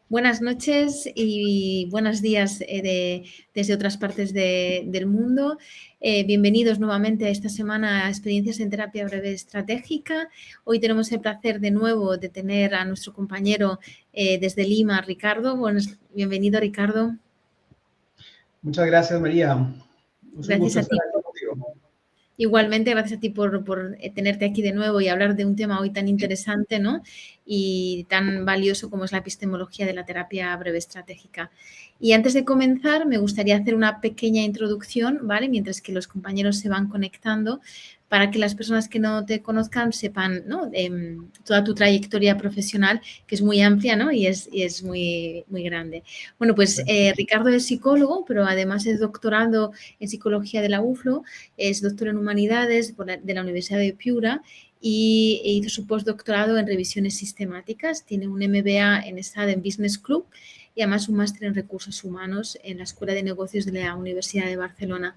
Buenas noches y buenos días desde otras partes del mundo. Bienvenidos nuevamente a esta semana a Experiencias en Terapia Breve Estratégica. Hoy tenemos el placer de nuevo de tener a nuestro compañero desde Lima, Ricardo. Bienvenido, Ricardo. Muchas gracias, María. Es un Gracias gusto a estar ti. aquí contigo. Igualmente, gracias a ti por tenerte aquí de nuevo y hablar de un tema hoy tan interesante, ¿no? Y tan valioso como es la epistemología de la terapia breve estratégica. Y antes de comenzar, me gustaría hacer una pequeña introducción, ¿vale? Mientras que los compañeros se van conectando, para que las personas que no te conozcan sepan, ¿no? Toda tu trayectoria profesional, que es muy amplia, ¿no? Y es muy, muy grande. Bueno, pues Ricardo es psicólogo, pero además es doctorado en psicología de la UFLO, es doctor en humanidades de la Universidad de Piura y hizo su postdoctorado en revisiones sistemáticas. Tiene un MBA en SAD en Business School y además un máster en recursos humanos en la Escuela de Negocios de la Universidad de Barcelona.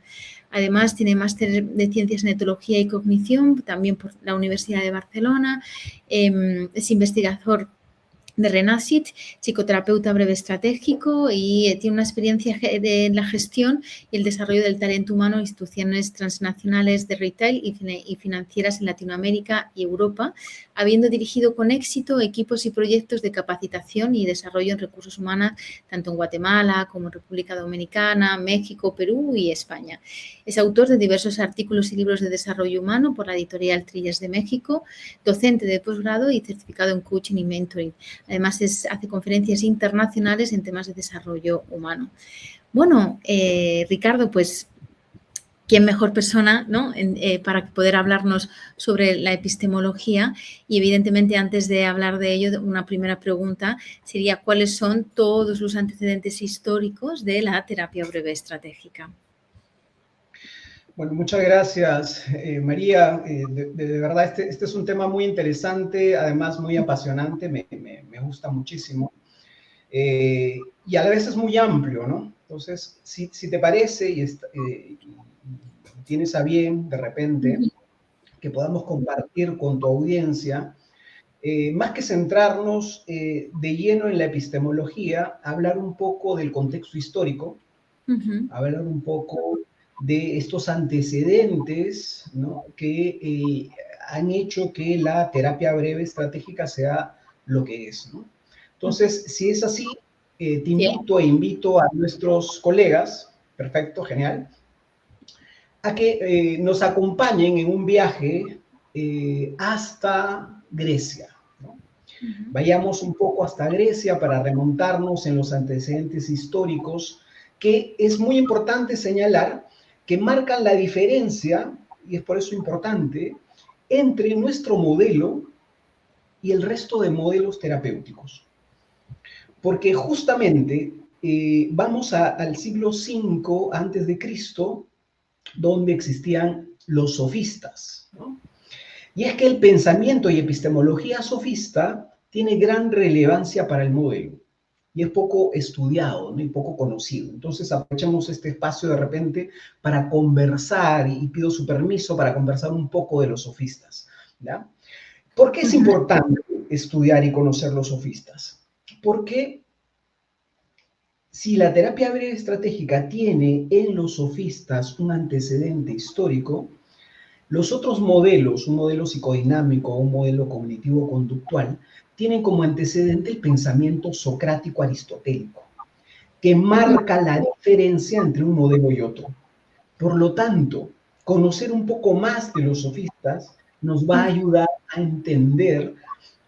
Además, tiene máster de ciencias en etología y cognición, también por la Universidad de Barcelona. Es investigador de Renacit, psicoterapeuta breve estratégico y tiene una experiencia en la gestión y el desarrollo del talento humano en instituciones transnacionales de retail y financieras en Latinoamérica y Europa, habiendo dirigido con éxito equipos y proyectos de capacitación y desarrollo en recursos humanos tanto en Guatemala como en República Dominicana, México, Perú y España. Es autor de diversos artículos y libros de desarrollo humano por la editorial Trillas de México, docente de posgrado y certificado en coaching y mentoring. Además, hace conferencias internacionales en temas de desarrollo humano. Bueno, Ricardo, pues, ¿quién mejor persona, ¿no? Para poder hablarnos sobre la epistemología? Y evidentemente, antes de hablar de ello, una primera pregunta sería ¿cuáles son todos los antecedentes históricos de la terapia breve estratégica? Bueno, muchas gracias, María. De verdad, este es un tema muy interesante, además muy apasionante, me gusta muchísimo. Y a la vez es muy amplio, ¿no? Entonces, si te parece y tienes a bien de repente que podamos compartir con tu audiencia, más que centrarnos de lleno en la epistemología, hablar un poco del contexto histórico, hablar un poco de estos antecedentes, ¿no? Que han hecho que la terapia breve estratégica sea lo que es, ¿no? Entonces, si es así, te invito e invito a nuestros colegas, perfecto, genial, a que nos acompañen en un viaje hasta Grecia, ¿no? Vayamos un poco hasta Grecia para remontarnos en los antecedentes históricos, que es muy importante señalar que marcan la diferencia, y es por eso importante, entre nuestro modelo y el resto de modelos terapéuticos. Porque justamente vamos al siglo V antes de Cristo, donde existían los sofistas, ¿no? Y es que el pensamiento y epistemología sofista tiene gran relevancia para el modelo y es poco estudiado, ¿no? Y poco conocido. Entonces aprovechamos este espacio de repente para conversar y pido su permiso para conversar un poco de los sofistas, ¿ya? ¿Por qué es importante estudiar y conocer los sofistas? Porque si la terapia breve estratégica tiene en los sofistas un antecedente histórico, los otros modelos, un modelo psicodinámico o un modelo cognitivo-conductual, tienen como antecedente el pensamiento socrático aristotélico, que marca la diferencia entre un modelo y otro. Por lo tanto, conocer un poco más de los sofistas nos va a ayudar a entender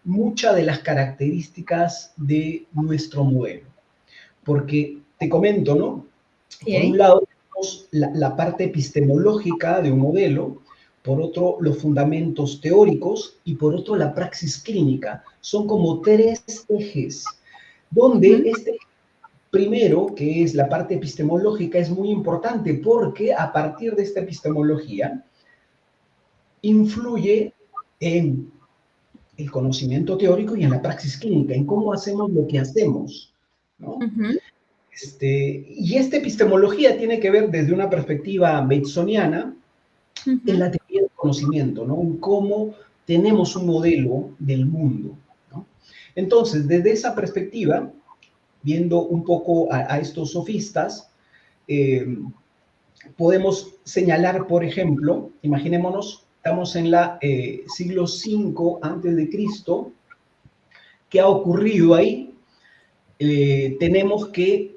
muchas de las características de nuestro modelo. Porque te comento, ¿no? Por un lado, tenemos la parte epistemológica de un modelo, por otro, los fundamentos teóricos y por otro, la praxis clínica. Son como tres ejes, donde este primero, que es la parte epistemológica, es muy importante porque a partir de esta epistemología influye en el conocimiento teórico y en la praxis clínica, en cómo hacemos lo que hacemos, ¿no? Y esta epistemología tiene que ver desde una perspectiva batesoniana en la teoría del conocimiento, ¿no? En cómo tenemos un modelo del mundo, ¿no? Entonces, desde esa perspectiva, viendo un poco a estos sofistas, podemos señalar, por ejemplo, imaginémonos, estamos en la siglo V antes de Cristo. ¿Qué ha ocurrido ahí? Tenemos que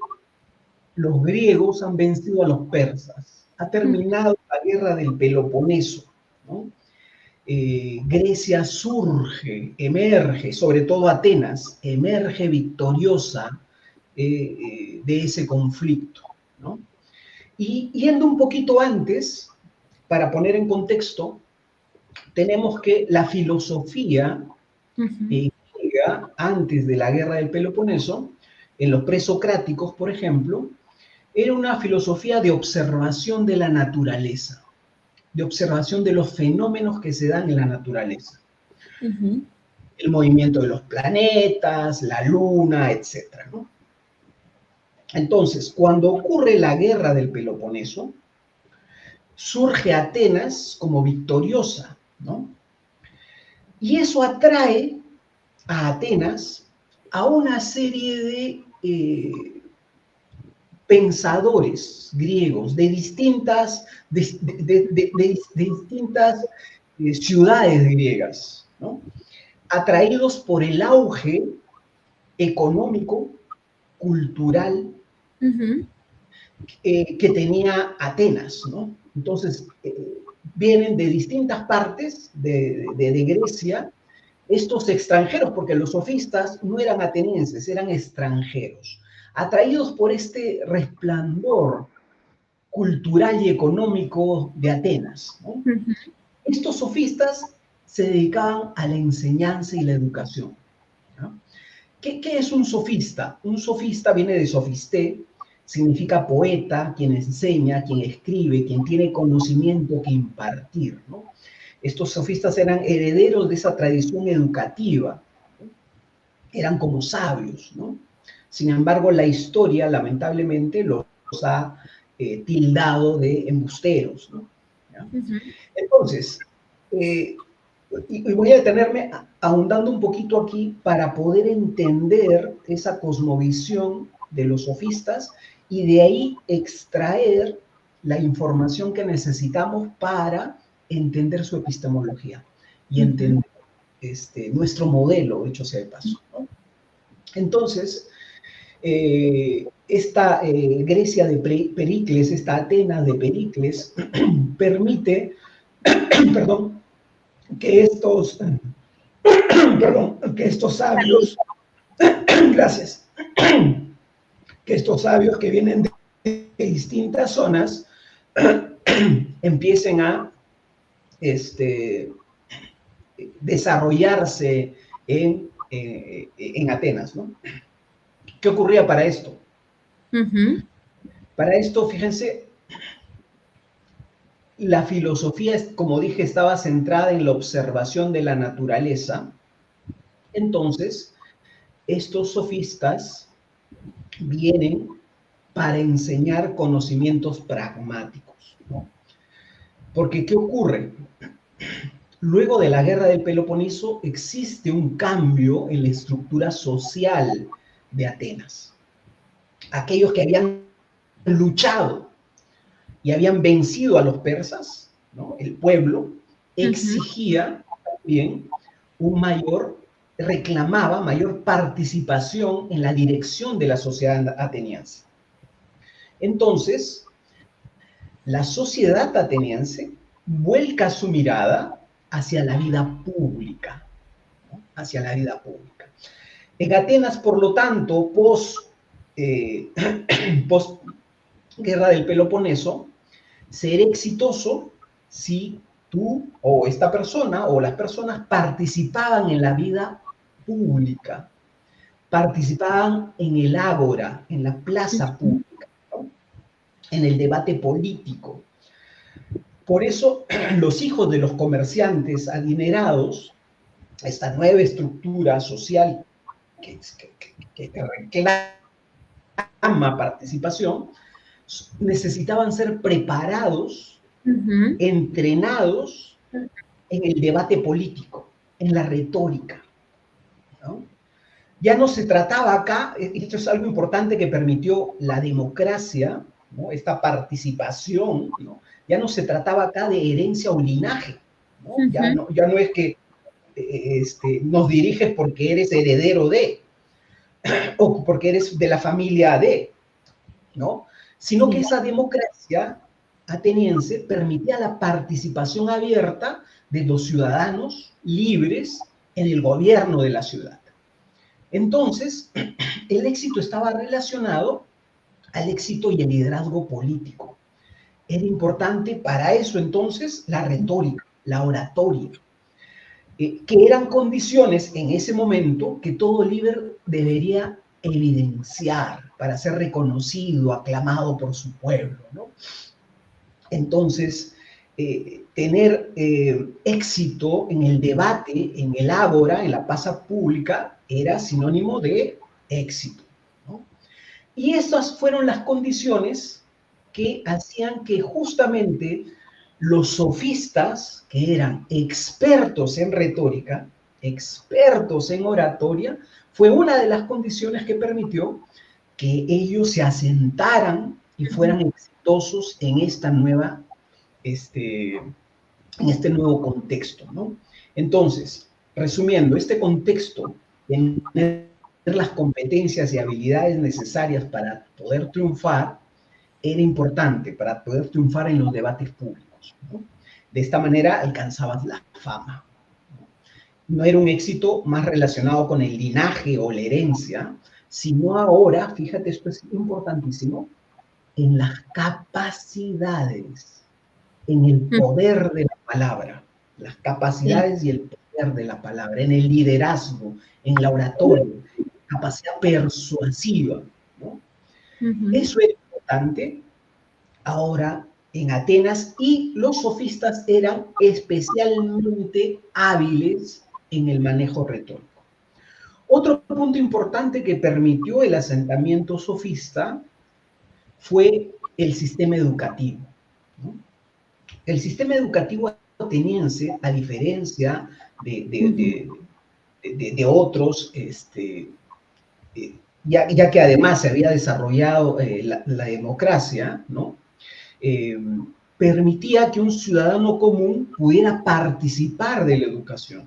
los griegos han vencido a los persas. Ha terminado la guerra del Peloponeso, ¿no? Grecia surge, emerge, sobre todo Atenas, emerge victoriosa de ese conflicto, ¿no? Y yendo un poquito antes, para poner en contexto, tenemos que la filosofía griega, antes de la guerra del Peloponeso, en los presocráticos, por ejemplo, era una filosofía de observación de la naturaleza, de observación de los fenómenos que se dan en la naturaleza. El movimiento de los planetas, la luna, etc., ¿no? Entonces, cuando ocurre la guerra del Peloponeso, surge Atenas como victoriosa, ¿no? Y eso atrae a Atenas a una serie de pensadores griegos de distintas ciudades griegas, ¿no? Atraídos por el auge económico, cultural, que tenía Atenas, ¿no? Entonces, vienen de distintas partes de Grecia estos extranjeros, porque los sofistas no eran atenienses, eran extranjeros, atraídos por este resplandor cultural y económico de Atenas, ¿no? Estos sofistas se dedicaban a la enseñanza y la educación, ¿no? ¿Qué es un sofista? Un sofista viene de sofisté, significa poeta, quien enseña, quien escribe, quien tiene conocimiento que impartir, ¿no? Estos sofistas eran herederos de esa tradición educativa, ¿no? Eran como sabios, ¿no? Sin embargo, la historia, lamentablemente, los ha tildado de embusteros, ¿no? ¿Ya? Entonces, y voy a detenerme ahondando un poquito aquí para poder entender esa cosmovisión de los sofistas y de ahí extraer la información que necesitamos para entender su epistemología y entender nuestro modelo, dicho sea de paso, ¿no? Entonces, esta Grecia de Pericles, esta Atenas de Pericles, permite, perdón, que estos sabios, gracias, que estos sabios que vienen de distintas zonas empiecen a desarrollarse en Atenas, ¿no? ¿Qué ocurría para esto? Para esto, fíjense, la filosofía, como dije, estaba centrada en la observación de la naturaleza. Entonces, estos sofistas vienen para enseñar conocimientos pragmáticos, ¿no? Porque, ¿qué ocurre? Luego de la guerra del Peloponeso existe un cambio en la estructura social de Atenas. Aquellos que habían luchado y habían vencido a los persas, ¿no? El pueblo exigía también reclamaba mayor participación en la dirección de la sociedad ateniense. Entonces, la sociedad ateniense vuelca su mirada hacia la vida pública, ¿no? Hacia la vida pública. En Atenas, por lo tanto, post guerra del Peloponeso, ser exitoso si tú o esta persona o las personas participaban en la vida pública, participaban en el ágora, en la plaza pública, ¿no? En el debate político. Por eso, los hijos de los comerciantes adinerados, esta nueva estructura social que reclama participación, necesitaban ser preparados, entrenados en el debate político, en la retórica, ¿no? ya no se trataba acá, esto es algo importante que permitió la democracia, ¿no? Esta participación, ¿no? Ya no se trataba acá de herencia o linaje, ¿no? Ya no es que nos diriges porque eres heredero de, o porque eres de la familia de, ¿no? Sino que esa democracia ateniense permitía la participación abierta de los ciudadanos libres en el gobierno de la ciudad. Entonces, el éxito estaba relacionado al éxito y el liderazgo político. Era importante para eso entonces la retórica, la oratoria, que eran condiciones en ese momento que todo líder debería evidenciar para ser reconocido, aclamado por su pueblo, ¿no? Entonces, tener éxito en el debate, en el ágora, en la plaza pública, era sinónimo de éxito, ¿no? Y esas fueron las condiciones que hacían que justamente los sofistas, que eran expertos en retórica, expertos en oratoria, fue una de las condiciones que permitió que ellos se asentaran y fueran exitosos en esta nueva, en este nuevo contexto, ¿no? Entonces, resumiendo, este contexto de tener las competencias y habilidades necesarias para poder triunfar era importante para poder triunfar en los debates públicos, ¿no? De esta manera alcanzabas la fama. No era un éxito más relacionado con el linaje o la herencia, sino ahora, fíjate, esto es importantísimo, en las capacidades, en el poder de la palabra, las capacidades y el poder de la palabra, en el liderazgo, en la oratoria, capacidad persuasiva, ¿no? Eso es importante ahora en Atenas, y los sofistas eran especialmente hábiles en el manejo retórico. Otro punto importante que permitió el asentamiento sofista fue el sistema educativo, ¿no? El sistema educativo ateniense, a diferencia de otros, ya que además se había desarrollado la democracia, ¿no? Permitía que un ciudadano común pudiera participar de la educación.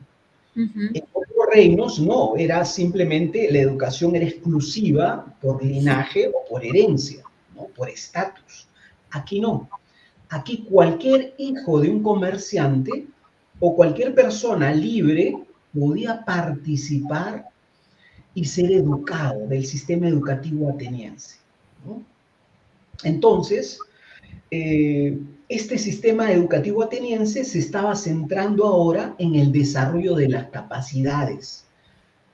En otros reinos no, era simplemente, la educación era exclusiva por linaje o por herencia, ¿no? Por estatus. Aquí no. Aquí cualquier hijo de un comerciante o cualquier persona libre podía participar y ser educado del sistema educativo ateniense, ¿no? Entonces, este sistema educativo ateniense se estaba centrando ahora en el desarrollo de las capacidades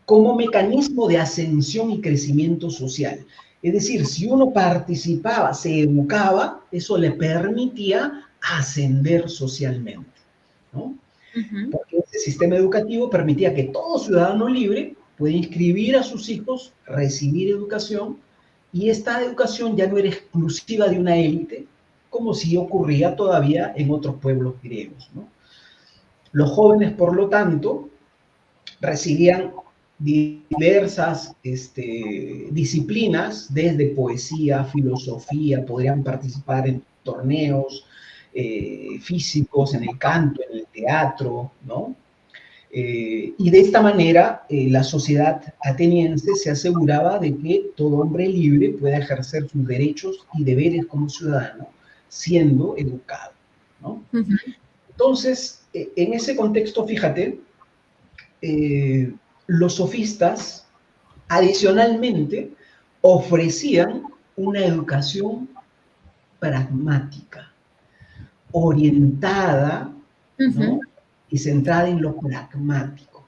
como mecanismo de ascensión y crecimiento social. Es decir, si uno participaba, se educaba, eso le permitía ascender socialmente, ¿no? Porque ese sistema educativo permitía que todo ciudadano libre pueda inscribir a sus hijos, recibir educación, y esta educación ya no era exclusiva de una élite, como sí ocurría todavía en otros pueblos griegos, ¿no? Los jóvenes, por lo tanto, recibían diversas disciplinas, desde poesía, filosofía, podrían participar en torneos físicos, en el canto, en el teatro, ¿no? Y de esta manera la sociedad ateniense se aseguraba de que todo hombre libre pueda ejercer sus derechos y deberes como ciudadano, siendo educado, ¿no? Entonces, en ese contexto, fíjate, los sofistas adicionalmente ofrecían una educación pragmática, orientada, ¿no? Y centrada en lo pragmático,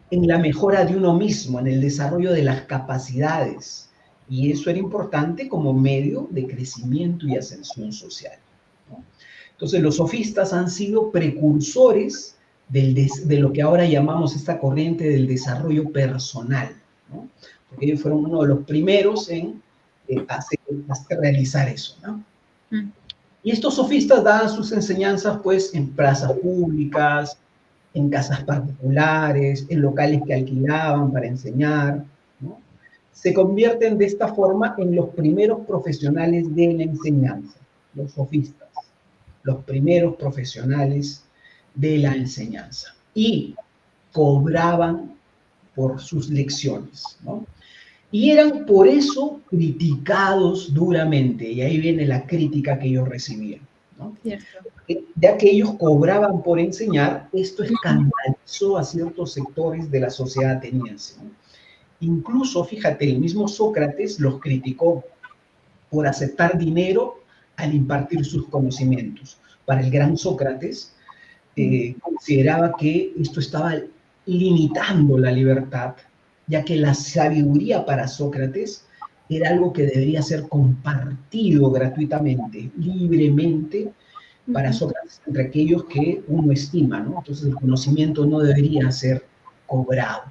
en la mejora de uno mismo, en el desarrollo de las capacidades. Y eso era importante como medio de crecimiento y ascensión social, ¿no? Entonces, los sofistas han sido precursores de lo que ahora llamamos esta corriente del desarrollo personal, ¿no? Porque ellos fueron uno de los primeros en realizar eso, ¿no? Y estos sofistas daban sus enseñanzas, pues, en plazas públicas, en casas particulares, en locales que alquilaban para enseñar, ¿no? Se convierten de esta forma en los primeros profesionales de la enseñanza, los sofistas, los primeros profesionales de la enseñanza. Y cobraban por sus lecciones, ¿no? Y eran por eso criticados duramente, y ahí viene la crítica que ellos recibían, ¿no? Cierto. Ya que ellos cobraban por enseñar, esto escandalizó a ciertos sectores de la sociedad ateniense, ¿no? Incluso, fíjate, el mismo Sócrates los criticó por aceptar dinero al impartir sus conocimientos. Para el gran Sócrates, consideraba que esto estaba limitando la libertad, ya que la sabiduría para Sócrates era algo que debería ser compartido gratuitamente, libremente, para Sócrates, entre aquellos que uno estima, ¿no? Entonces el conocimiento no debería ser cobrado.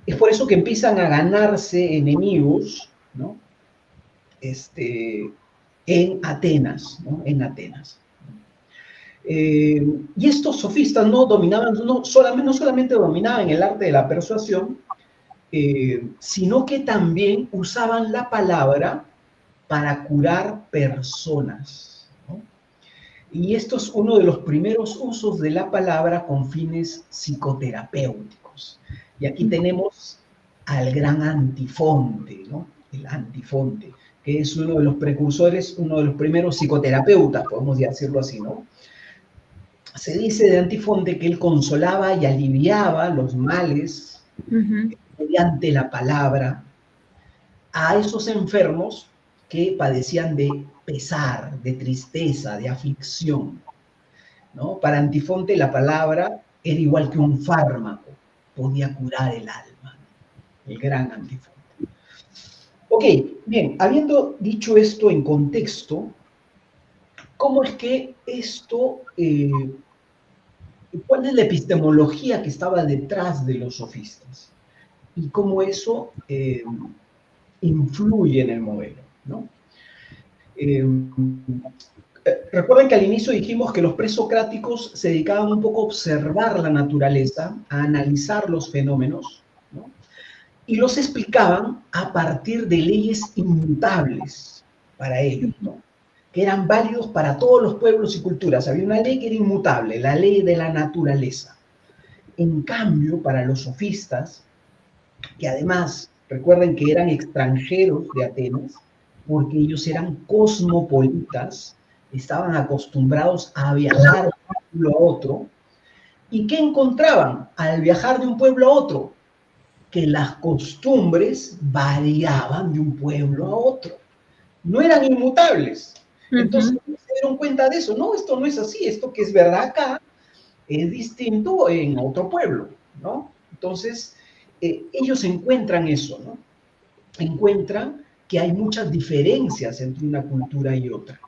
Es por eso que empiezan a ganarse enemigos, ¿no? En Atenas, ¿no? En Atenas. Y estos sofistas no dominaban, no solamente dominaban el arte de la persuasión, sino que también usaban la palabra para curar personas, ¿no? Y esto es uno de los primeros usos de la palabra con fines psicoterapéuticos. Y aquí tenemos al gran Antifonte, ¿no? El Antifonte, que es uno de los precursores, uno de los primeros psicoterapeutas, podemos decirlo así, ¿no? Se dice de Antifonte que él consolaba y aliviaba los males mediante la palabra a esos enfermos que padecían de pesar, de tristeza, de aflicción, ¿no? Para Antifonte la palabra era igual que un fármaco, podía curar el alma, el gran Antifonte. Ok, bien, habiendo dicho esto en contexto, ¿cómo es que esto, cuál es la epistemología que estaba detrás de los sofistas? Y cómo eso influye en el modelo, ¿no? Recuerden que al inicio dijimos que los presocráticos se dedicaban un poco a observar la naturaleza, a analizar los fenómenos, ¿no? Y los explicaban a partir de leyes inmutables para ellos, ¿no? Que eran válidos para todos los pueblos y culturas. Había una ley que era inmutable, la ley de la naturaleza. En cambio, para los sofistas, que además, recuerden que eran extranjeros de Atenas, porque ellos eran cosmopolitas, estaban acostumbrados a viajar de un pueblo a otro. ¿Y qué encontraban al viajar de un pueblo a otro? Que las costumbres variaban de un pueblo a otro. No eran inmutables. Entonces se dieron cuenta de eso. No, esto no es así. Esto que es verdad acá es distinto en otro pueblo, ¿no? Entonces, ellos encuentran eso, ¿no? Encuentran que hay muchas diferencias entre una cultura y otra.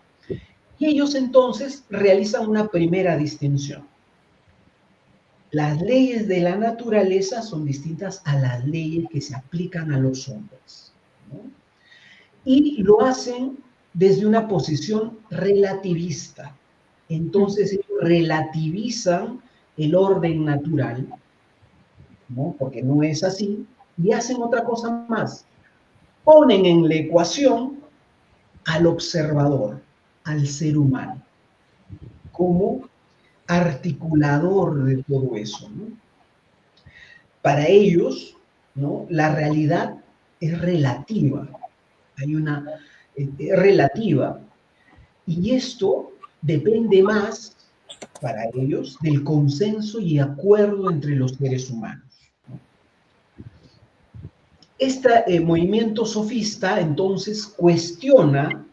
Y ellos entonces realizan una primera distinción. Las leyes de la naturaleza son distintas a las leyes que se aplican a los hombres, ¿no? Y lo hacen desde una posición relativista. Entonces ellos relativizan el orden natural, ¿no? Porque no es así, y hacen otra cosa más. Ponen en la ecuación al observador, al ser humano, como articulador de todo eso, ¿no? Para ellos, ¿no? La realidad es relativa, es relativa, y esto depende más, para ellos, del consenso y acuerdo entre los seres humanos. Este movimiento sofista, entonces, cuestiona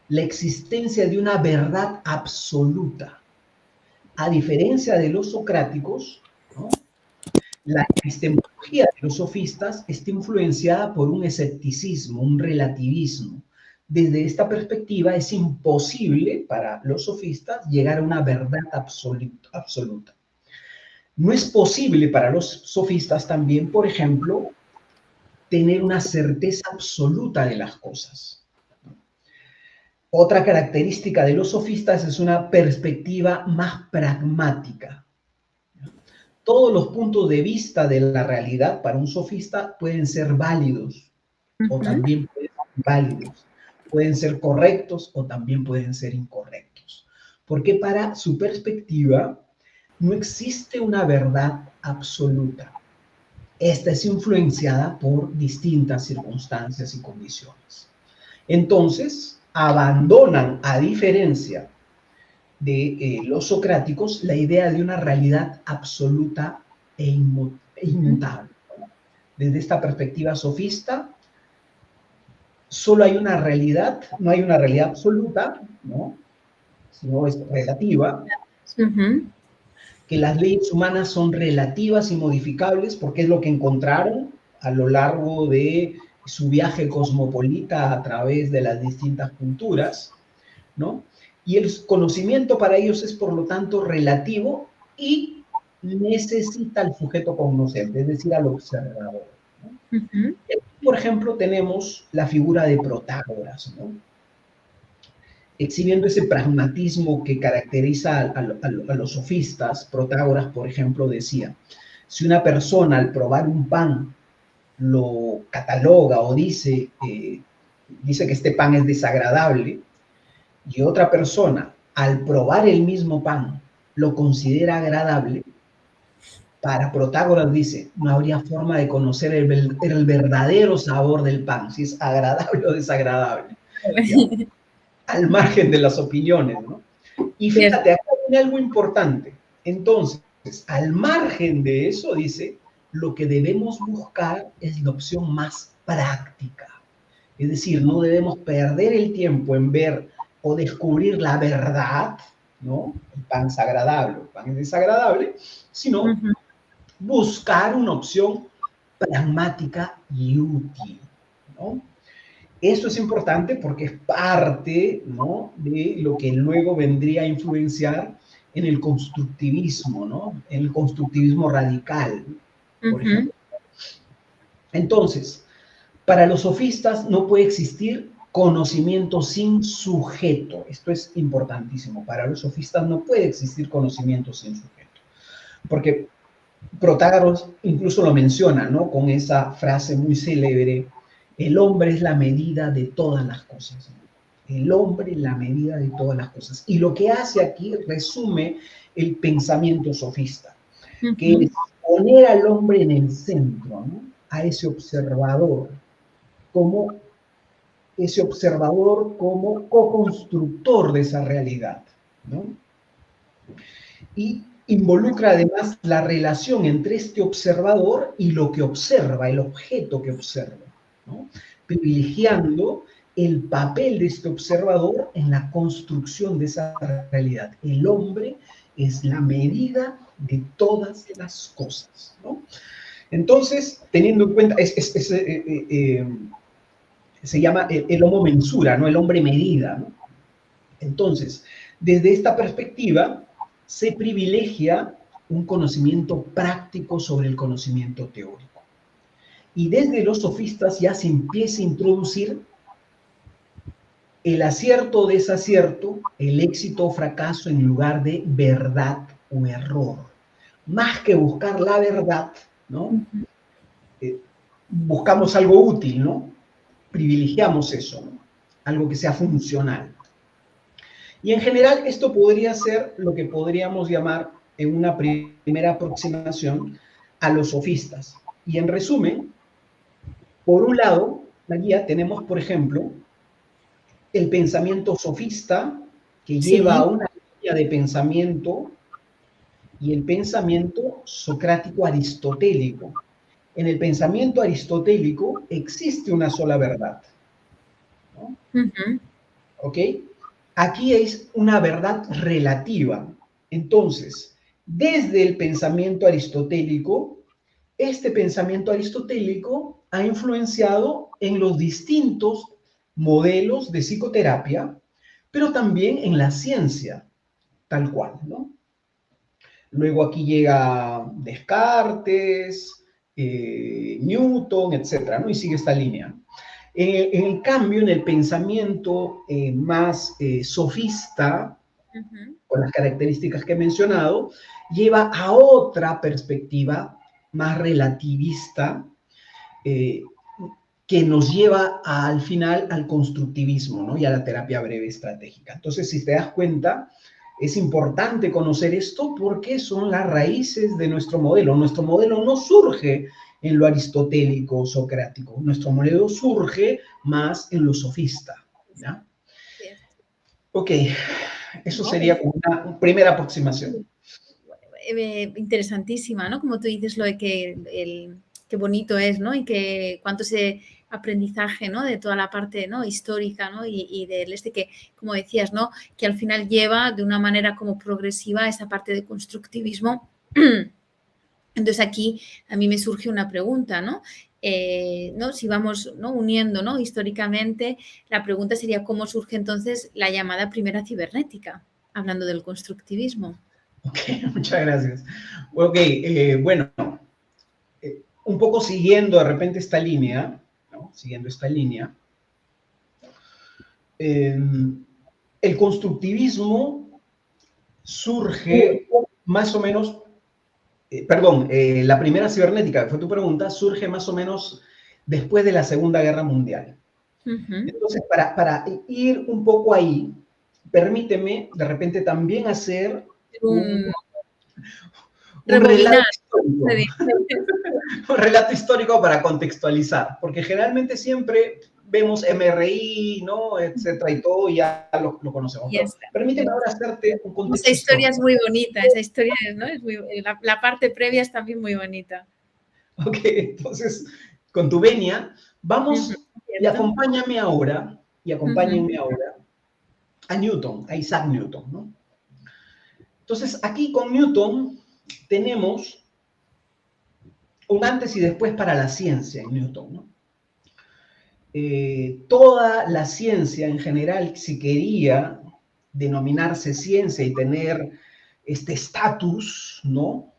la existencia de una verdad absoluta. A diferencia de los socráticos, ¿no? La epistemología de los sofistas está influenciada por un escepticismo, un relativismo. Desde esta perspectiva es imposible para los sofistas llegar a una verdad absoluta. No es posible para los sofistas también, por ejemplo, tener una certeza absoluta de las cosas. Otra característica de los sofistas es una perspectiva más pragmática. todos los puntos de vista de la realidad para un sofista pueden ser válidos o también pueden ser inválidos. Pueden ser correctos o también pueden ser incorrectos. Porque para su perspectiva no existe una verdad absoluta. Esta es influenciada por distintas circunstancias y condiciones. Entonces, abandonan, a diferencia de los socráticos, la idea de una realidad absoluta e inmutable. Desde esta perspectiva sofista, solo hay una realidad, no hay una realidad absoluta, ¿no? Sino es relativa, que las leyes humanas son relativas y modificables porque es lo que encontraron a lo largo de su viaje cosmopolita a través de las distintas culturas, ¿no? Y el conocimiento para ellos es, por lo tanto, relativo y necesita al sujeto cognoscente, es decir, al observador, ¿no? Por ejemplo, tenemos la figura de Protágoras, ¿no? Exhibiendo ese pragmatismo que caracteriza a los sofistas. Protágoras, por ejemplo, decía, si una persona al probar un pan lo cataloga o dice que este pan es desagradable, y otra persona al probar el mismo pan lo considera agradable, para Protágoras dice, no habría forma de conocer el verdadero sabor del pan, si es agradable o desagradable, digamos, al margen de las opiniones, ¿no? Y fíjate, acá hay algo importante. Entonces, al margen de eso, dice, lo que debemos buscar es la opción más práctica. Es decir, no debemos perder el tiempo en ver o descubrir la verdad, ¿no? El pan es agradable, el pan es desagradable, sino buscar una opción pragmática y útil, ¿no? Eso es importante porque es parte, ¿no?, de lo que luego vendría a influenciar en el constructivismo, ¿no? En el constructivismo radical, por ejemplo. Entonces, para los sofistas no puede existir conocimiento sin sujeto. Esto es importantísimo. Para los sofistas no puede existir conocimiento sin sujeto. Porque Protágoras incluso lo menciona, ¿no?, con esa frase muy célebre, el hombre es la medida de todas las cosas. El hombre es la medida de todas las cosas. Y lo que hace aquí resume el pensamiento sofista, que es poner al hombre en el centro, ¿no?, a ese observador, como co-constructor de esa realidad, ¿no? Y involucra además la relación entre este observador y lo que observa, el objeto que observa, ¿no?, privilegiando el papel de este observador en la construcción de esa realidad. El hombre es la medida de todas las cosas, ¿no? Entonces, teniendo en cuenta, se llama el homo mensura, ¿no?, el hombre medida, ¿no? Entonces, desde esta perspectiva, se privilegia un conocimiento práctico sobre el conocimiento teórico. Y desde los sofistas ya se empieza a introducir el acierto o desacierto, el éxito o fracaso en lugar de verdad o error. Más que buscar la verdad, ¿no?, buscamos algo útil, ¿no? Privilegiamos eso, ¿no?, algo que sea funcional. Y en general esto podría ser lo que podríamos llamar en una primera aproximación a los sofistas. Y en resumen, por un lado, la guía tenemos, por ejemplo, el pensamiento sofista, que lleva a una línea de pensamiento, y el pensamiento socrático aristotélico. En el pensamiento aristotélico existe una sola verdad, ¿no? ¿Ok? Aquí es una verdad relativa. Entonces, desde el pensamiento aristotélico, este pensamiento aristotélico ha influenciado en los distintos modelos de psicoterapia, pero también en la ciencia, tal cual, ¿no? Luego aquí llega Descartes, Newton, etcétera, ¿no? Y sigue esta línea. En cambio, en el pensamiento más sofista, con las características que he mencionado, lleva a otra perspectiva más relativista, que nos lleva al final al constructivismo, ¿no? Y a la terapia breve estratégica. Entonces, si te das cuenta, es importante conocer esto porque son las raíces de nuestro modelo. Nuestro modelo no surge en lo aristotélico o socrático. Nuestro modelo surge más en lo sofista, ¿ya? Ok, eso sería una primera aproximación. Interesantísima, ¿no? Como tú dices, lo de que qué bonito es, ¿no? Y que cuánto ese aprendizaje, ¿no? De toda la parte, ¿no? Histórica, ¿no? Y del que, como decías, ¿no? Que al final lleva de una manera como progresiva esa parte de constructivismo. Entonces aquí a mí me surge una pregunta, ¿no? ¿No? Si vamos, ¿no? Uniendo, ¿no? Históricamente, la pregunta sería cómo surge entonces la llamada primera cibernética, hablando del constructivismo. Ok, muchas gracias. Ok, bueno, un poco siguiendo de repente esta línea, ¿no? Siguiendo esta línea, el constructivismo surge más o menos, la primera cibernética, que fue tu pregunta, surge más o menos después de la Segunda Guerra Mundial. Entonces, para ir un poco ahí, permíteme de repente también hacer un relato histórico. Un relato histórico para contextualizar, porque generalmente siempre vemos MRI, ¿no? Etcétera, y todo, y ya lo conocemos. Pero permíteme ahora hacerte un contexto. Esa historia es muy bonita, esa historia, ¿no? Es muy, la parte previa es también muy bonita. Ok, entonces, con tu venia, vamos y acompáñame ahora, acompáñenme ahora a Newton, a Isaac Newton, ¿no? Entonces, aquí con Newton tenemos un antes y después para la ciencia en Newton, ¿no? Toda la ciencia en general, si quería denominarse ciencia y tener este estatus, ¿no?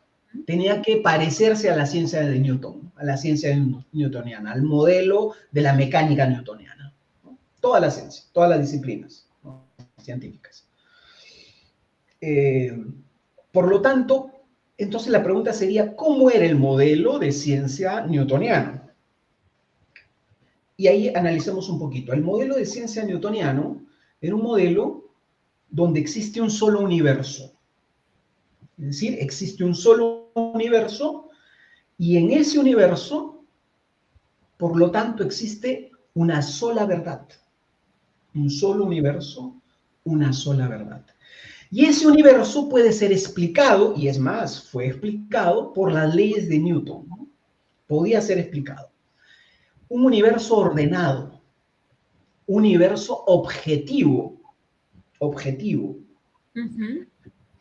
Tenía que parecerse a la ciencia de Newton, a la ciencia newtoniana, al modelo de la mecánica newtoniana, ¿no? Toda la ciencia, todas las disciplinas, ¿no? Científicas. Por lo tanto, entonces la pregunta sería, ¿cómo era el modelo de ciencia newtoniano? Y ahí analicemos un poquito. El modelo de ciencia newtoniano era un modelo donde existe un solo universo. Es decir, existe un solo universo y en ese universo, por lo tanto, existe una sola verdad. Un solo universo, una sola verdad. Y ese universo puede ser explicado, y es más, fue explicado por las leyes de Newton, ¿no? Podía ser explicado. Un universo ordenado, un universo objetivo,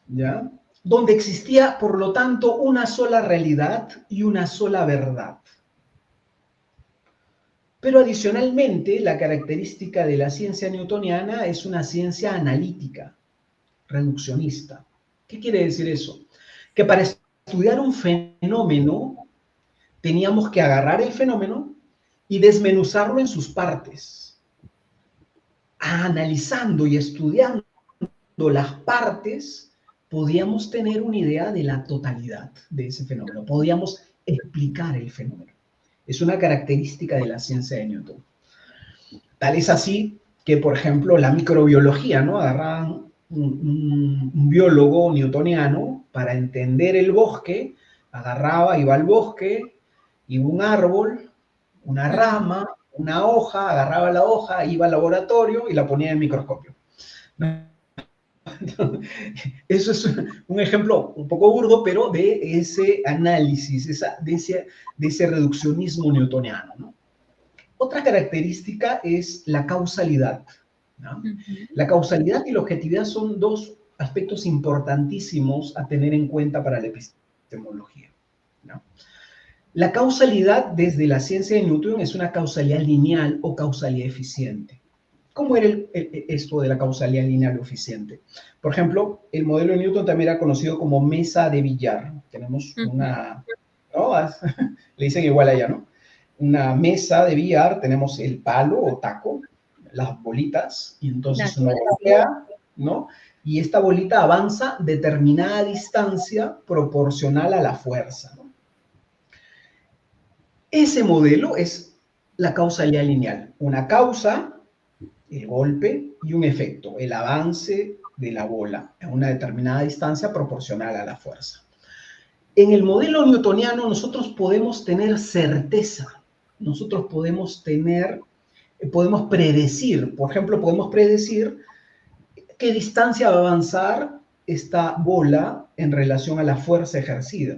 ¿ya? Donde existía, por lo tanto, una sola realidad y una sola verdad. Pero adicionalmente, la característica de la ciencia newtoniana es una ciencia analítica, reduccionista. ¿Qué quiere decir eso? Que para estudiar un fenómeno, teníamos que agarrar el fenómeno y desmenuzarlo en sus partes. Analizando y estudiando las partes, podíamos tener una idea de la totalidad de ese fenómeno. Podíamos explicar el fenómeno. Es una característica de la ciencia de Newton. Tal es así que, por ejemplo, la microbiología, ¿no? Agarraban un biólogo newtoniano para entender el bosque, iba al bosque, iba un árbol, una rama, una hoja, agarraba la hoja, iba al laboratorio y la ponía en el microscopio. Eso es un ejemplo un poco burdo, pero de ese análisis, de ese reduccionismo newtoniano, ¿no? Otra característica es la causalidad, ¿no? La causalidad y la objetividad son dos aspectos importantísimos a tener en cuenta para la epistemología, ¿no? La causalidad desde la ciencia de Newton es una causalidad lineal o causalidad eficiente. ¿Cómo era esto de la causalidad lineal o eficiente? Por ejemplo, el modelo de Newton también era conocido como mesa de billar. Tenemos una, ¿no? Le dicen igual allá, ¿no? Una mesa de billar, tenemos el palo o taco, las bolitas, y entonces uno golpea, ¿no? y esta bolita avanza determinada distancia proporcional a la fuerza, ¿no? Ese modelo es la causalidad lineal. Una causa, el golpe, y un efecto, el avance de la bola a una determinada distancia proporcional a la fuerza. En el modelo newtoniano nosotros podemos tener certeza, nosotros podemos predecir, por ejemplo, podemos predecir qué distancia va a avanzar esta bola en relación a la fuerza ejercida.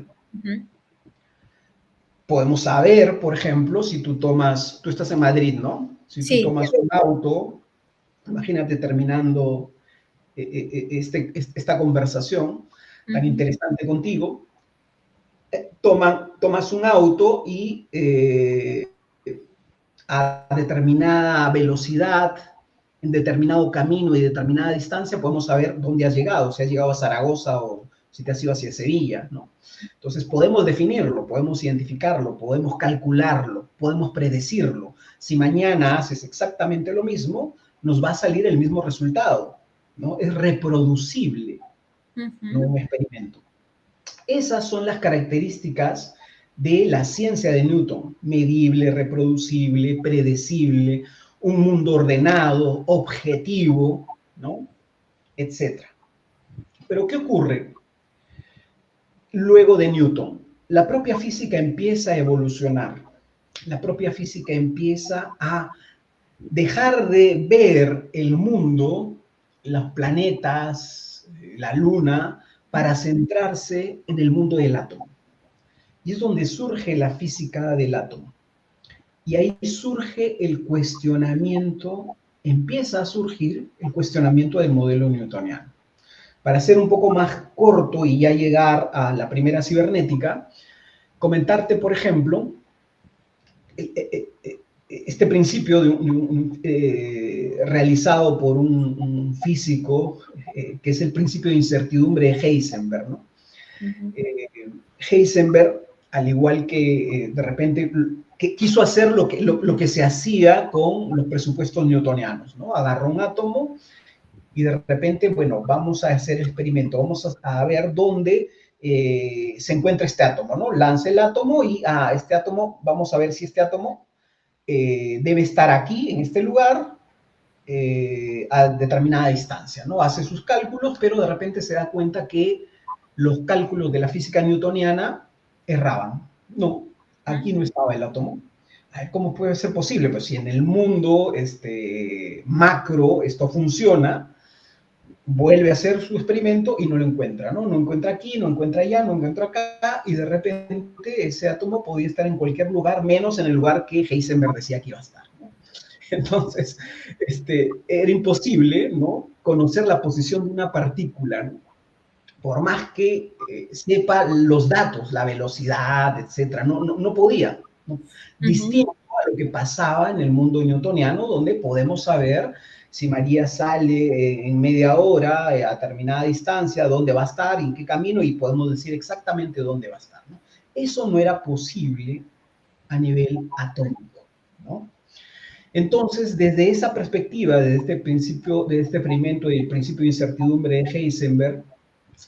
Podemos saber, por ejemplo, si tú estás en Madrid, ¿no? Si tú tomas un auto, imagínate terminando esta conversación tan interesante contigo, tomas un auto y a determinada velocidad, en determinado camino y determinada distancia, podemos saber dónde has llegado, si has llegado a Zaragoza o si te has ido hacia Sevilla, ¿no? Entonces podemos definirlo, podemos identificarlo, podemos calcularlo, podemos predecirlo. Si mañana haces exactamente lo mismo, nos va a salir el mismo resultado, ¿no? Es reproducible, ¿no? Un experimento. Esas son las características de la ciencia de Newton: medible, reproducible, predecible, un mundo ordenado, objetivo, ¿no? Etcétera. Pero ¿qué ocurre luego de Newton? La propia física empieza a evolucionar. La propia física empieza a dejar de ver el mundo, los planetas, la luna, para centrarse en el mundo del átomo. Y es donde surge la física del átomo. Y ahí surge el cuestionamiento, empieza a surgir el cuestionamiento del modelo newtoniano. Para ser un poco más corto y ya llegar a la primera cibernética, comentarte, por ejemplo, este principio realizado por un físico, que es el principio de incertidumbre de Heisenberg, ¿no? Heisenberg, al igual que de repente que quiso hacer lo que se hacía con los presupuestos newtonianos, ¿no? Agarró un átomo y de repente, bueno, vamos a hacer el experimento, vamos a ver dónde se encuentra este átomo, ¿no? Lanza el átomo y este átomo, vamos a ver si este átomo debe estar aquí, en este lugar, a determinada distancia, ¿no? Hace sus cálculos, pero de repente se da cuenta que los cálculos de la física newtoniana erraban. No, aquí no estaba el átomo. ¿Cómo puede ser posible? Pues si en el mundo macro esto funciona, vuelve a hacer su experimento y no lo encuentra, ¿no? No encuentra aquí, no encuentra allá, no encuentra acá, y de repente ese átomo podía estar en cualquier lugar, menos en el lugar que Heisenberg decía que iba a estar, ¿no? Entonces, era imposible, ¿no?, conocer la posición de una partícula, ¿no?, por más que sepa los datos, la velocidad, etcétera, no podía, ¿no? Distinto a lo que pasaba en el mundo newtoniano, donde podemos saber si María sale en media hora a determinada distancia, dónde va a estar, en qué camino, y podemos decir exactamente dónde va a estar, ¿no? Eso no era posible a nivel atómico, ¿no? Entonces, desde esa perspectiva, desde este principio, de este experimento y el principio de incertidumbre de Heisenberg,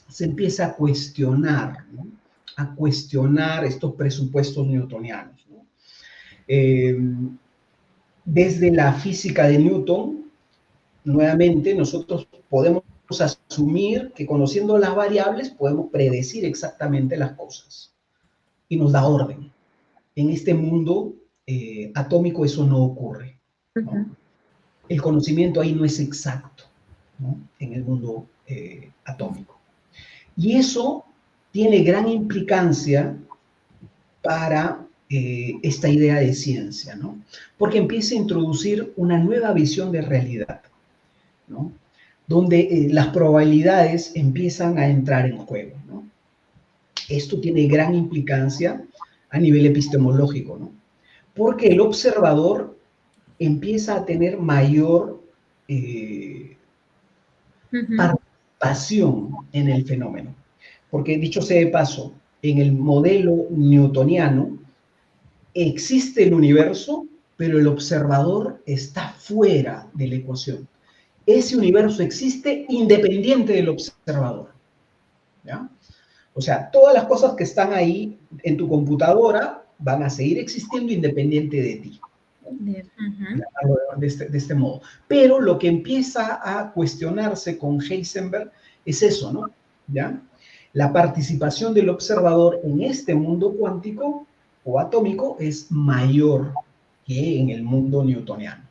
se empieza a cuestionar, ¿no?, a cuestionar estos presupuestos newtonianos, ¿no? Desde la física de Newton, nuevamente, nosotros podemos asumir que conociendo las variables podemos predecir exactamente las cosas y nos da orden. En este mundo atómico eso no ocurre, ¿no? El conocimiento ahí no es exacto, ¿no?, en el mundo atómico. Y eso tiene gran implicancia para esta idea de ciencia, ¿no? Porque empieza a introducir una nueva visión de realidad, ¿no?, donde las probabilidades empiezan a entrar en juego, ¿no? Esto tiene gran implicancia a nivel epistemológico, ¿no?, porque el observador empieza a tener mayor participación en el fenómeno. Porque, dicho sea de paso, en el modelo newtoniano existe el universo, pero el observador está fuera de la ecuación. ese universo existe independiente del observador, ¿ya? O sea, todas las cosas que están ahí en tu computadora van a seguir existiendo independiente de ti. Bien. De este modo. Pero lo que empieza a cuestionarse con Heisenberg es eso, ¿no? ¿Ya? La participación del observador en este mundo cuántico o atómico es mayor que en el mundo newtoniano.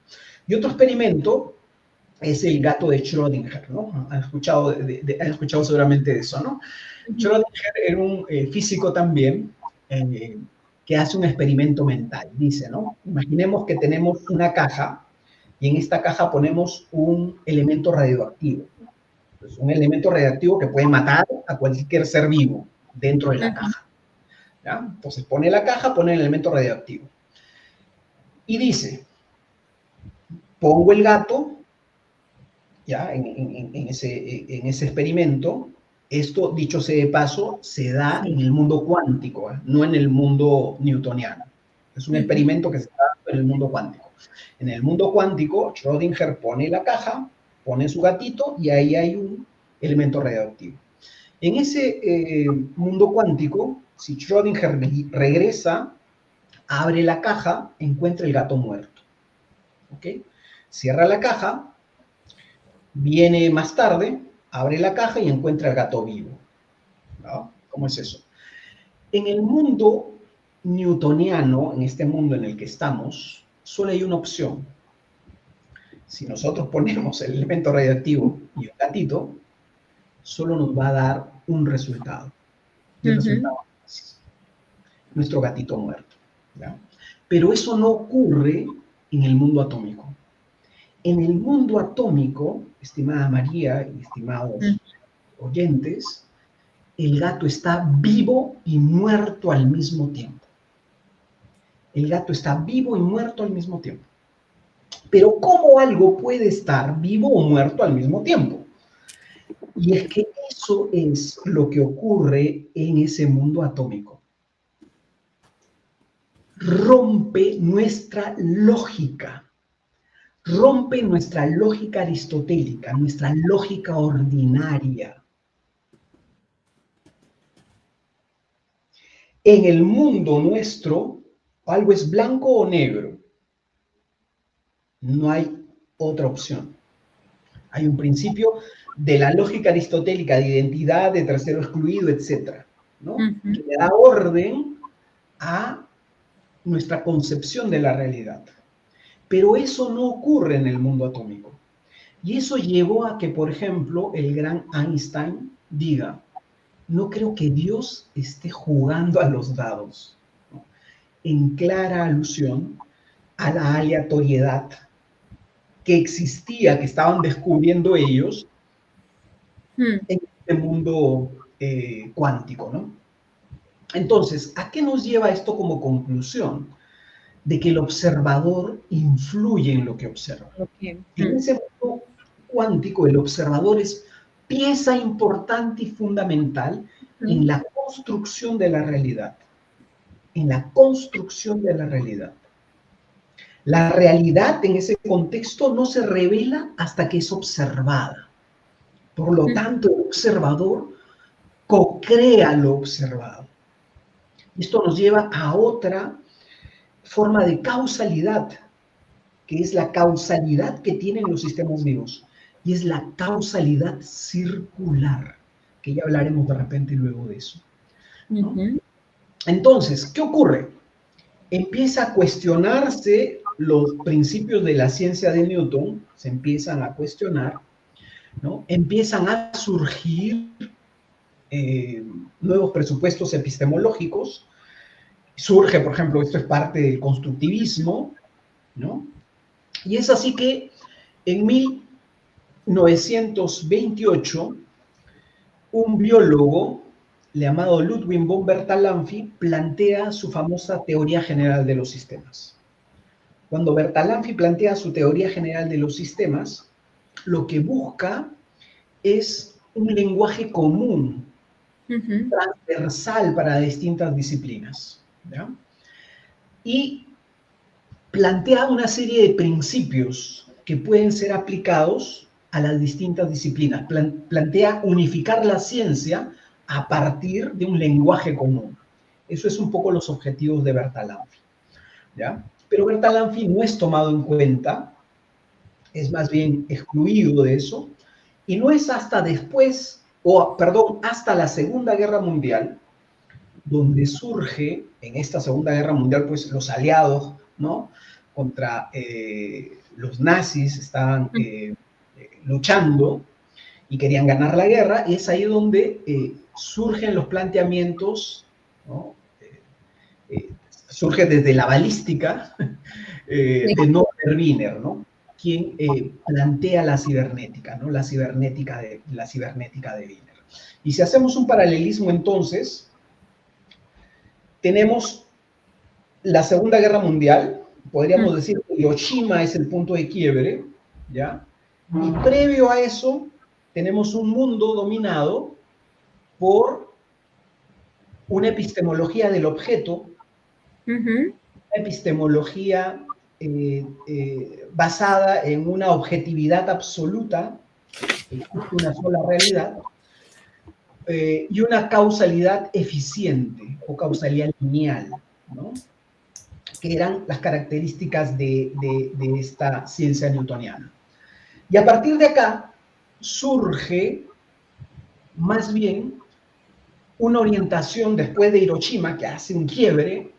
Y otro experimento es el gato de Schrödinger, ¿no? Han escuchado seguramente de eso, ¿no? Schrödinger era un físico también que hace un experimento mental. Dice, ¿no? Imaginemos que tenemos una caja y en esta caja ponemos un elemento radioactivo. Pues un elemento radioactivo que puede matar a cualquier ser vivo dentro de la caja. ¿Ya? Entonces pone la caja, pone el elemento radioactivo. Y dice, pongo el gato, ya, en ese experimento. Esto, dicho sea de paso, se da en el mundo cuántico, no en el mundo newtoniano. Es un experimento que se da en el mundo cuántico. En el mundo cuántico, Schrödinger pone la caja, pone su gatito y ahí hay un elemento radioactivo. En ese mundo cuántico, si Schrödinger regresa, abre la caja, encuentra el gato muerto. ¿Ok? Cierra la caja, viene más tarde, abre la caja y encuentra el gato vivo, ¿no? ¿Cómo es eso? En el mundo newtoniano, en este mundo en el que estamos, solo hay una opción. Si nosotros ponemos el elemento radioactivo y el gatito, solo nos va a dar un resultado. Y el resultado es nuestro gatito muerto, ¿ya? Pero eso no ocurre en el mundo atómico. En el mundo atómico, estimada María y estimados oyentes, el gato está vivo y muerto al mismo tiempo. El gato está vivo y muerto al mismo tiempo. Pero ¿cómo algo puede estar vivo o muerto al mismo tiempo? Y es que eso es lo que ocurre en ese mundo atómico. Rompe nuestra lógica. Rompe nuestra lógica aristotélica, nuestra lógica ordinaria. En el mundo nuestro, algo es blanco o negro. No hay otra opción. Hay un principio de la lógica aristotélica de identidad, de tercero excluido, etc., ¿no? Que le da orden a nuestra concepción de la realidad. Pero eso no ocurre en el mundo atómico. Y eso llevó a que, por ejemplo, el gran Einstein diga, no creo que Dios esté jugando a los dados, ¿no? En clara alusión a la aleatoriedad que existía, que estaban descubriendo ellos en este mundo cuántico, ¿no? Entonces, ¿a qué nos lleva esto como conclusión? De que el observador influye en lo que observa. En ese mundo cuántico, el observador es pieza importante y fundamental en la construcción de la realidad. En la construcción de la realidad. La realidad en ese contexto no se revela hasta que es observada. Por lo tanto, el observador co-crea lo observado. Esto nos lleva a otra forma de causalidad, que es la causalidad que tienen los sistemas vivos, y es la causalidad circular, que ya hablaremos de repente luego de eso, ¿no? Entonces, ¿qué ocurre? Empieza a cuestionarse los principios de la ciencia de Newton, se empiezan a cuestionar, ¿no? Empiezan a surgir nuevos presupuestos epistemológicos. Surge, por ejemplo, esto es parte del constructivismo, ¿no? Y es así que en 1928, un biólogo llamado Ludwig von Bertalanffy plantea su famosa teoría general de los sistemas. Cuando Bertalanffy plantea su teoría general de los sistemas, lo que busca es un lenguaje común, transversal para distintas disciplinas, ¿ya? Y plantea una serie de principios que pueden ser aplicados a las distintas disciplinas, plantea unificar la ciencia a partir de un lenguaje común. Eso es un poco los objetivos de Bertalanffy, ¿ya? Pero Bertalanffy no es tomado en cuenta, es más bien excluido de eso, y no es hasta después, perdón, hasta la Segunda Guerra Mundial, donde surge, en esta Segunda Guerra Mundial, pues los aliados, ¿no? Contra los nazis estaban luchando y querían ganar la guerra, y es ahí donde surgen los planteamientos, ¿no? Surge desde la balística de Norbert Wiener, ¿no? Quien plantea la cibernética, ¿no? La cibernética de Wiener. Y si hacemos un paralelismo entonces, tenemos la Segunda Guerra Mundial, podríamos decir que Hiroshima es el punto de quiebre, ¿ya? Y previo a eso, tenemos un mundo dominado por una epistemología del objeto, una epistemología basada en una objetividad absoluta, una sola realidad, y una causalidad eficiente o causalidad lineal, ¿no? Que eran las características de esta ciencia newtoniana. Y a partir de acá surge más bien una orientación después de Hiroshima, que hace un quiebre,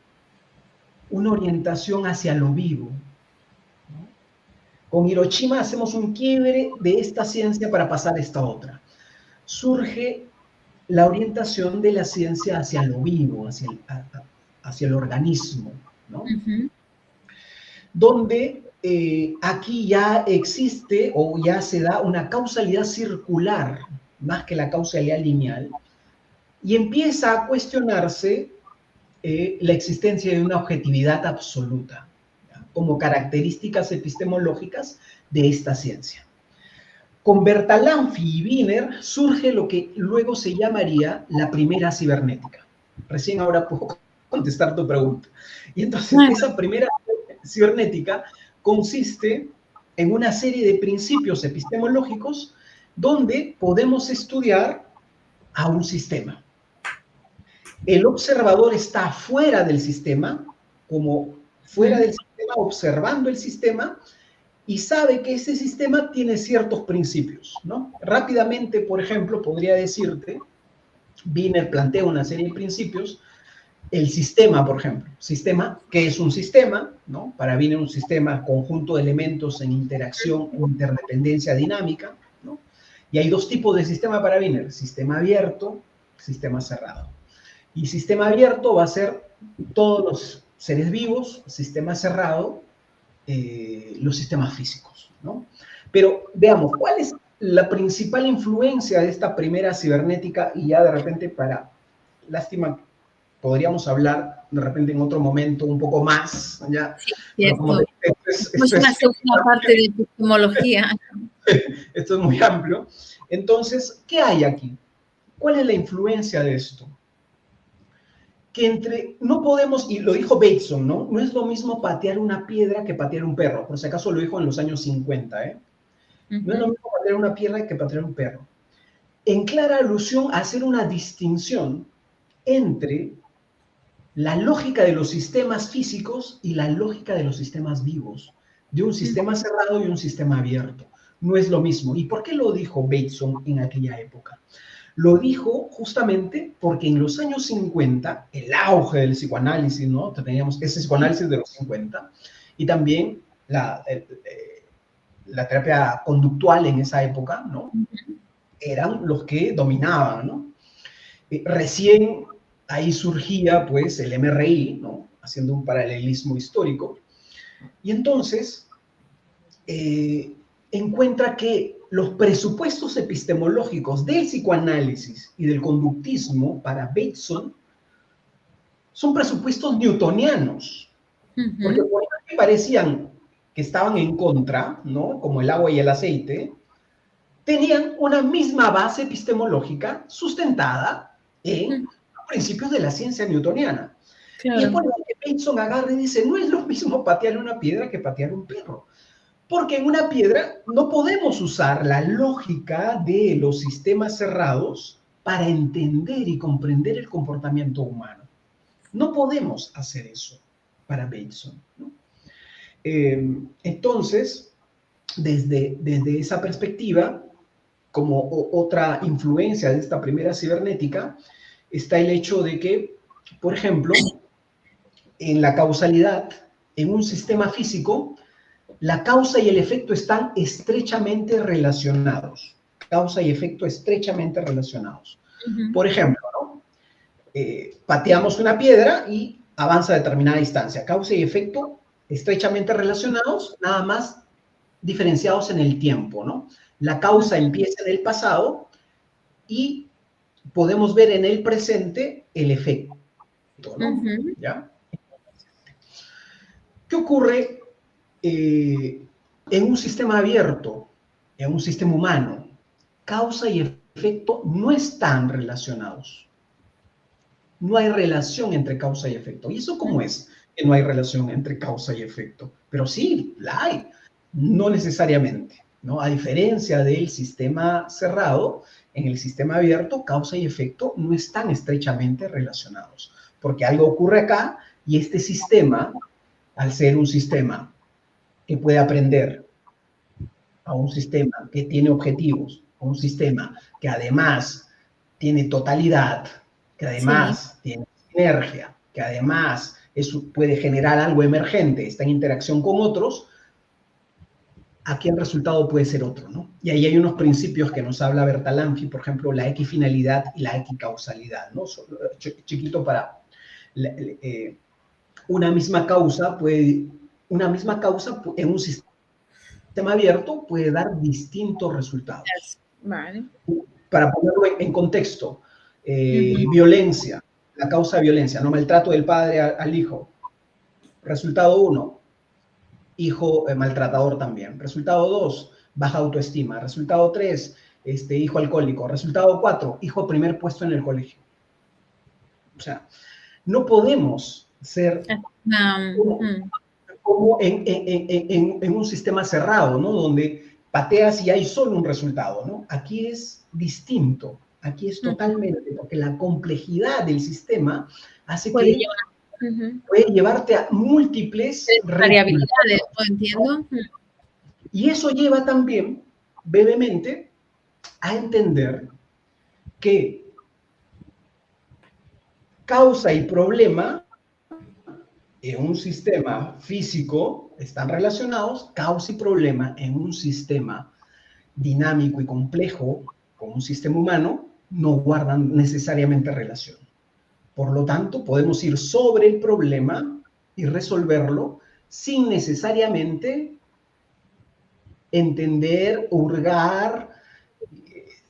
una orientación hacia lo vivo, ¿no? Con Hiroshima hacemos un quiebre de esta ciencia para pasar a esta otra. Surge la orientación de la ciencia hacia lo vivo, hacia el organismo, ¿no? Donde aquí ya existe o ya se da una causalidad circular, más que la causalidad lineal, y empieza a cuestionarse la existencia de una objetividad absoluta, ¿ya? Como características epistemológicas de esta ciencia. Con Bertalanffy y Wiener surge lo que luego se llamaría la primera cibernética. Recién ahora puedo contestar tu pregunta. Y entonces, esa primera cibernética consiste en una serie de principios epistemológicos donde podemos estudiar a un sistema. El observador está fuera del sistema, como fuera del sistema, observando el sistema, y sabe que ese sistema tiene ciertos principios, ¿no? Rápidamente, por ejemplo, podría decirte, Wiener plantea una serie de principios, el sistema, por ejemplo, sistema, ¿qué es un sistema? ¿No? Para Wiener un sistema, conjunto de elementos en interacción o interdependencia dinámica, ¿no? Y hay dos tipos de sistema para Wiener, sistema abierto, sistema cerrado. Y sistema abierto va a ser todos los seres vivos, sistema cerrado, los sistemas físicos, ¿no? Pero veamos, ¿cuál es la principal influencia de esta primera cibernética? Y ya de repente, lástima, podríamos hablar de repente en otro momento un poco más, ¿ya? Sí, pero como esto es una segunda parte de epistemología. Esto es muy amplio. Entonces, ¿qué hay aquí? ¿Cuál es la influencia de esto? Que no podemos, y lo dijo Bateson, ¿no? No es lo mismo patear una piedra que patear un perro. Por si acaso lo dijo en los años 50, ¿eh? No es lo mismo patear una piedra que patear un perro. En clara alusión a hacer una distinción entre la lógica de los sistemas físicos y la lógica de los sistemas vivos, de un sistema cerrado y un sistema abierto. No es lo mismo. ¿Y por qué lo dijo Bateson en aquella época? Lo dijo justamente porque en los años 50, el auge del psicoanálisis, ¿no? Teníamos ese psicoanálisis de los 50, y también la terapia conductual en esa época, ¿no? Eran los que dominaban, ¿no? Recién ahí surgía, pues, el MRI, ¿no? Haciendo un paralelismo histórico. Y entonces, encuentra que los presupuestos epistemológicos del psicoanálisis y del conductismo para Bateson son presupuestos newtonianos, porque por ejemplo, parecían que estaban en contra, ¿no? Como el agua y el aceite, tenían una misma base epistemológica sustentada en los principios de la ciencia newtoniana. Claro. Y es por eso que Bateson agarra y dice, no es lo mismo patear una piedra que patear un perro. Porque en una piedra no podemos usar la lógica de los sistemas cerrados para entender y comprender el comportamiento humano. No podemos hacer eso para Bateson, ¿no? Entonces, desde esa perspectiva, como otra influencia de esta primera cibernética, está el hecho de que, por ejemplo, en la causalidad, en un sistema físico, la causa y el efecto están estrechamente relacionados. Causa y efecto estrechamente relacionados. Por ejemplo, ¿no? Pateamos una piedra y avanza a determinada distancia. Causa y efecto estrechamente relacionados, nada más diferenciados en el tiempo, ¿no? La causa empieza en el pasado y podemos ver en el presente el efecto, ¿no? ¿Ya? ¿Qué ocurre en un sistema abierto, en un sistema humano? Causa y efecto no están relacionados. No hay relación entre causa y efecto. ¿Y eso cómo es que no hay relación entre causa y efecto? Pero sí, la hay. No necesariamente, ¿no? A diferencia del sistema cerrado, en el sistema abierto, causa y efecto no están estrechamente relacionados. Porque algo ocurre acá y este sistema, al ser un sistema que puede aprender, a un sistema que tiene objetivos, a un sistema que además tiene totalidad, que además tiene sinergia, que además puede generar algo emergente, está en interacción con otros, aquí el resultado puede ser otro, ¿no? Y ahí hay unos principios que nos habla Bertalanffy, por ejemplo, la equifinalidad y la equicausalidad, ¿no? Chiquito para una misma causa en un sistema abierto puede dar distintos resultados. Vale. Para ponerlo en contexto, violencia, la causa de violencia, no maltrato del padre al hijo. Resultado 1, hijo maltratador también. Resultado 2, baja autoestima. Resultado 3, hijo alcohólico. Resultado 4, hijo primer puesto en el colegio. O sea, no podemos ser como en un sistema cerrado, ¿no? Donde pateas y hay solo un resultado, ¿no? Aquí es distinto, aquí es totalmente, porque la complejidad del sistema hace que puede llevarte a múltiples variabilidades, ¿no? Entiendo. Y eso lleva también, brevemente, a entender que causa y problema en un sistema físico están relacionados, causa y problema en un sistema dinámico y complejo, como un sistema humano, no guardan necesariamente relación. Por lo tanto, podemos ir sobre el problema y resolverlo sin necesariamente entender, hurgar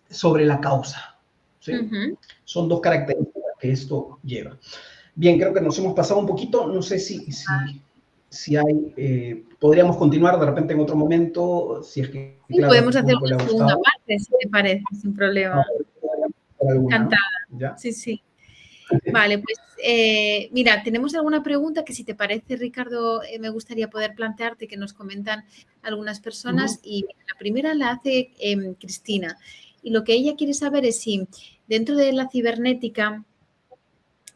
sobre la causa, ¿sí? Son dos características que esto lleva. Bien, creo que nos hemos pasado un poquito. No sé si hay... podríamos continuar de repente en otro momento, si es que, sí, claro, podemos al hacer público le una ha segunda gustado. parte, si te parece, sin problema. Encantada. ¿Ya? Sí, sí. Vale, pues mira, tenemos alguna pregunta que si te parece, Ricardo, me gustaría poder plantearte, que nos comentan algunas personas. Y la primera la hace Cristina. Y lo que ella quiere saber es si dentro de la cibernética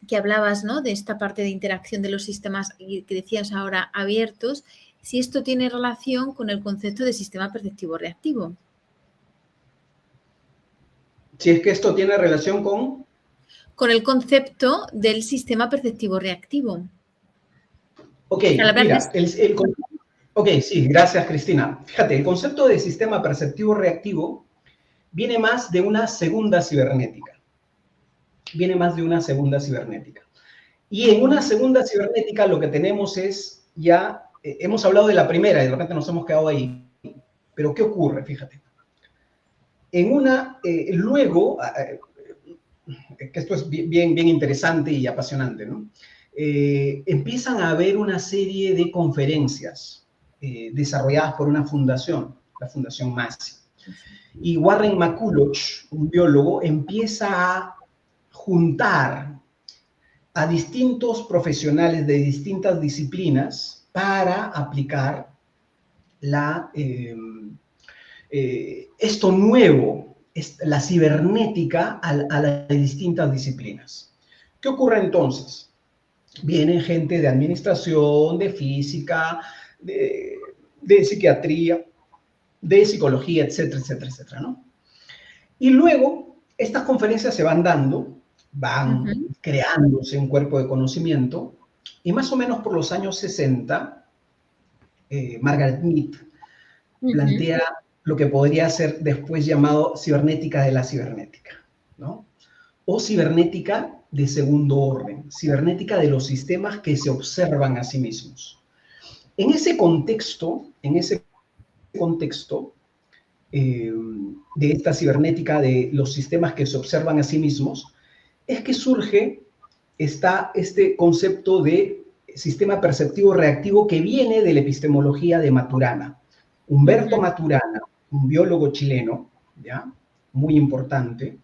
que hablabas, ¿no? De esta parte de interacción de los sistemas que decías ahora abiertos, si esto tiene relación con el concepto de sistema perceptivo reactivo. Si es que esto tiene relación con el concepto del sistema perceptivo reactivo. Ok, mira, ok, sí, gracias, Cristina. Fíjate, el concepto de sistema perceptivo reactivo viene más de una segunda cibernética. Viene más de una segunda cibernética. Y en una segunda cibernética lo que tenemos es ya, hemos hablado de la primera y de repente nos hemos quedado ahí. Pero ¿qué ocurre? Fíjate. En una, luego, que esto es bien interesante y apasionante, ¿no? Empiezan a haber una serie de conferencias desarrolladas por una fundación, la Fundación Massey. Y Warren McCulloch, un biólogo, empieza a juntar a distintos profesionales de distintas disciplinas para aplicar esto nuevo, la cibernética a las distintas disciplinas. ¿Qué ocurre entonces? Vienen gente de administración, de física, de psiquiatría, de psicología, etcétera, etcétera, etcétera, ¿no? Y luego, estas conferencias se van dando, van creándose un cuerpo de conocimiento, y más o menos por los años 60, Margaret Mead plantea lo que podría ser después llamado cibernética de la cibernética, ¿no? O cibernética de segundo orden, cibernética de los sistemas que se observan a sí mismos. En ese contexto de esta cibernética de los sistemas que se observan a sí mismos, es que surge este concepto de sistema perceptivo reactivo que viene de la epistemología de Maturana. Humberto Maturana, un biólogo chileno, ¿ya? Muy importante,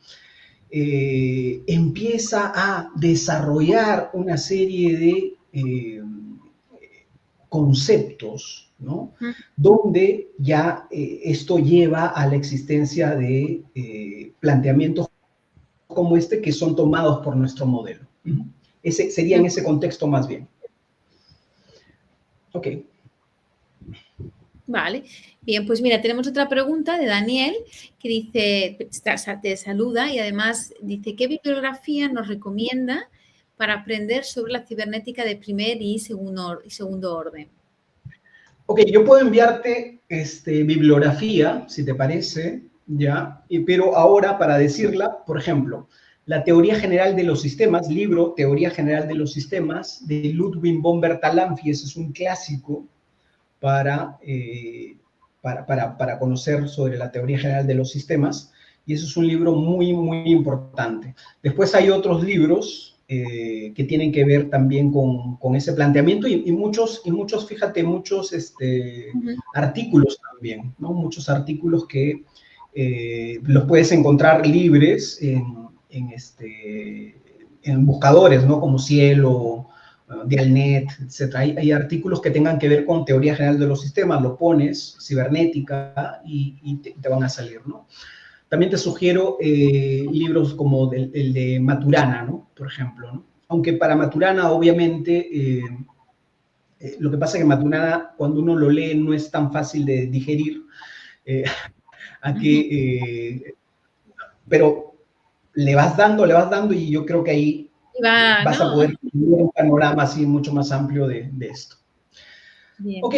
empieza a desarrollar una serie de conceptos, ¿no? Donde ya esto lleva a la existencia de planteamientos como este que son tomados por nuestro modelo. Ese sería en ese contexto más bien. Ok. Vale, bien, pues mira, tenemos otra pregunta de Daniel que dice, te saluda y además dice, ¿qué bibliografía nos recomienda para aprender sobre la cibernética de primer y segundo orden? Ok, yo puedo enviarte bibliografía, si te parece, ¿ya? Pero ahora, para decirla, por ejemplo, la teoría general de los sistemas, libro Teoría General de los Sistemas, de Ludwig von Bertalanffy, ese es un clásico para conocer sobre la teoría general de los sistemas, y eso es un libro muy, muy importante. Después hay otros libros que tienen que ver también con ese planteamiento y muchos, fíjate, muchos artículos también, ¿no? Muchos artículos que los puedes encontrar libres en buscadores, ¿no? Como Cielo, Dialnet, etc. Hay artículos que tengan que ver con teoría general de los sistemas, lo pones, cibernética, y te van a salir, ¿no? También te sugiero libros como el de Maturana, ¿no? Por ejemplo, ¿no? Aunque para Maturana, obviamente, lo que pasa es que Maturana, cuando uno lo lee, no es tan fácil de digerir. Pero le vas dando, y yo creo que ahí vas a poder tener un panorama así mucho más amplio de esto. Bien. Ok,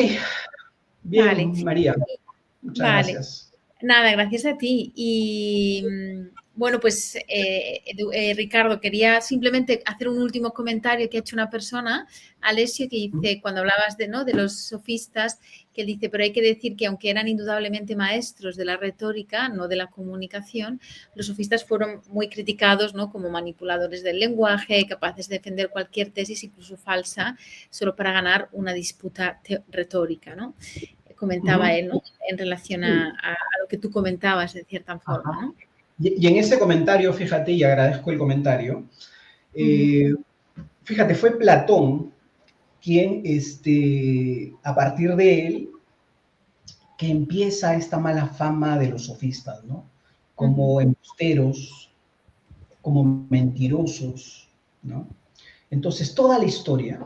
bien, vale. María, muchas gracias. Nada, gracias a ti. Y bueno, pues Ricardo, quería simplemente hacer un último comentario que ha hecho una persona, Alessio, que dice, cuando hablabas de los sofistas, que dice, pero hay que decir que aunque eran indudablemente maestros de la retórica, no de la comunicación, los sofistas fueron muy criticados, ¿no? Como manipuladores del lenguaje, capaces de defender cualquier tesis, incluso falsa, solo para ganar una disputa retórica, ¿no? Comentaba él, ¿no? En relación a lo que tú comentabas, de cierta forma, ¿no? Y en ese comentario, fíjate, y agradezco el comentario, fíjate, fue Platón quien, a partir de él, que empieza esta mala fama de los sofistas, ¿no? Como embusteros, como mentirosos, ¿no? Entonces, toda la historia,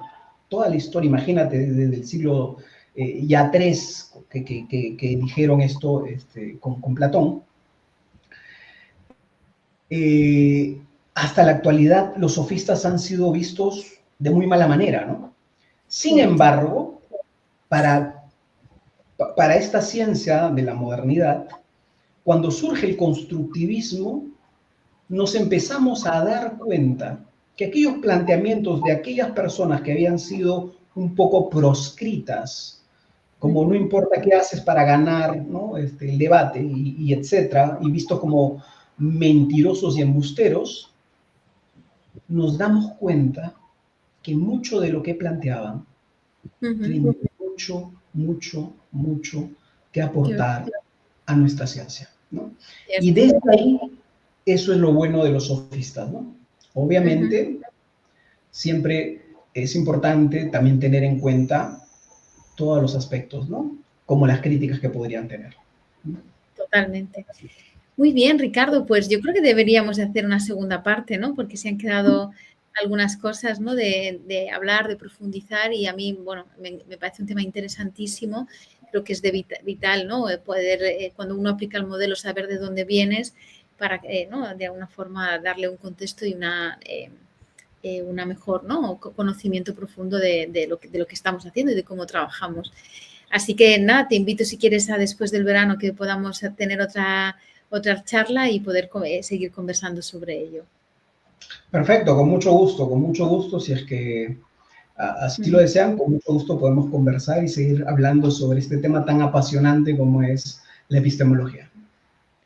imagínate, desde el siglo ya 3 que dijeron esto con Platón, hasta la actualidad los sofistas han sido vistos de muy mala manera, ¿no? Sin embargo, para esta ciencia de la modernidad, cuando surge el constructivismo, nos empezamos a dar cuenta que aquellos planteamientos de aquellas personas que habían sido un poco proscritas, como no importa qué haces para ganar, ¿no? El debate y etcétera, y vistos como mentirosos y embusteros, nos damos cuenta que mucho de lo que planteaban tiene mucho, mucho, mucho que aportar a nuestra ciencia, ¿no? Y desde ahí, eso es lo bueno de los sofistas, ¿no? Obviamente, siempre es importante también tener en cuenta todos los aspectos, ¿no? como las críticas que podrían tener. Totalmente. Muy bien, Ricardo, pues yo creo que deberíamos de hacer una segunda parte, ¿no? Porque se han quedado algunas cosas, ¿no? De hablar, de profundizar y a mí, bueno, me parece un tema interesantísimo. Creo que es de vital, ¿no? Poder, cuando uno aplica el modelo, saber de dónde vienes para, ¿no? De alguna forma darle un contexto y una mejor, ¿no? Conocimiento profundo de lo que estamos haciendo y de cómo trabajamos. Así que nada, te invito si quieres a después del verano que podamos tener otra charla y poder seguir conversando sobre ello. Perfecto, con mucho gusto, si es que así lo desean, con mucho gusto podemos conversar y seguir hablando sobre este tema tan apasionante como es la epistemología.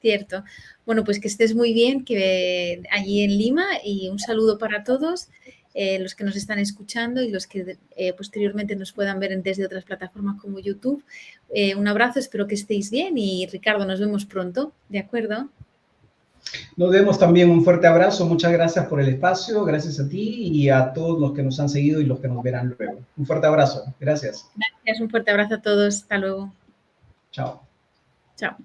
Cierto. Bueno, pues que estés muy bien, que allí en Lima, y un saludo para todos los que nos están escuchando y los que posteriormente nos puedan ver desde otras plataformas como YouTube. Un abrazo, espero que estéis bien y Ricardo, nos vemos pronto, ¿de acuerdo? Nos vemos también, un fuerte abrazo, muchas gracias por el espacio, gracias a ti y a todos los que nos han seguido y los que nos verán luego. Un fuerte abrazo, gracias. Gracias, un fuerte abrazo a todos, hasta luego. Chao. Chao.